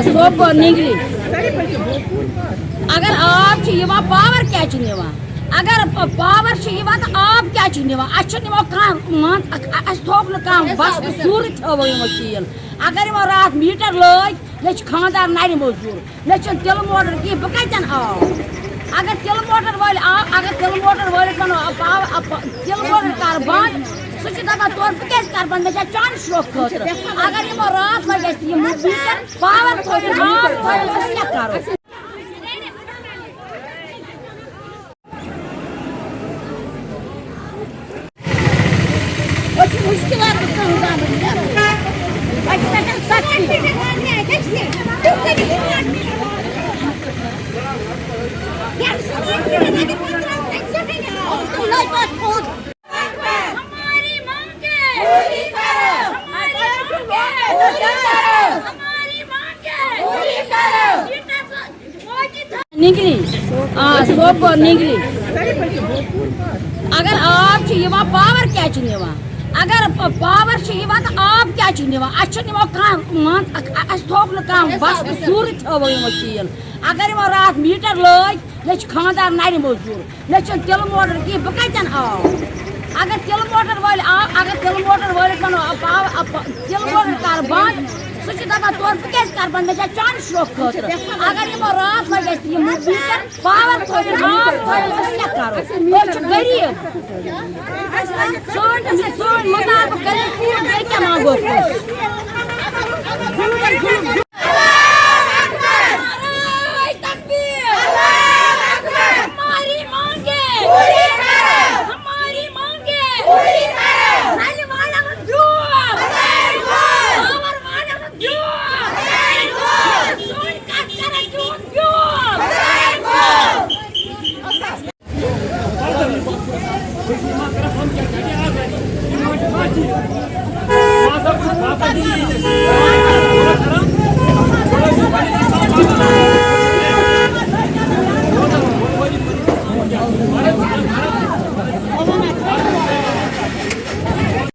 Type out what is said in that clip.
सोपोर निगली अगर आब पावर क्या अगर पावर तो आब क्या थोक बस सूर थो शील अगर रात मीटर लगे खानदार नर मजूर मे तिल मोटर कह बह कतन आव अगर तिल मोटर वाल आव अगर तिल मोटर वाल तिल मोटर कर बंद सह दपान तोर बह क्या कर बंद मे चान शौक खुद अगर रात लगे पावर थोन आब थोन क्या करो मुश्किलात निगली सोपोर निगली अगर आब पावर क्या अगर पावर तो आब क्या थोक बस सूर थो शील अगर रात मीटर लगे खानदार नर मजूर मे तिल मोटर कह बह कतन आव अगर तिल मोटर वाल आव अगर तिल मोटर वाल तिल मोटर कर बंद सह दपान तोर बह क्या कर बंद मे चान शौक खुद अगर रात लगे पावर थोन आब थोन क्या करो गरीब सोन मुताबिक कर क्या मांगो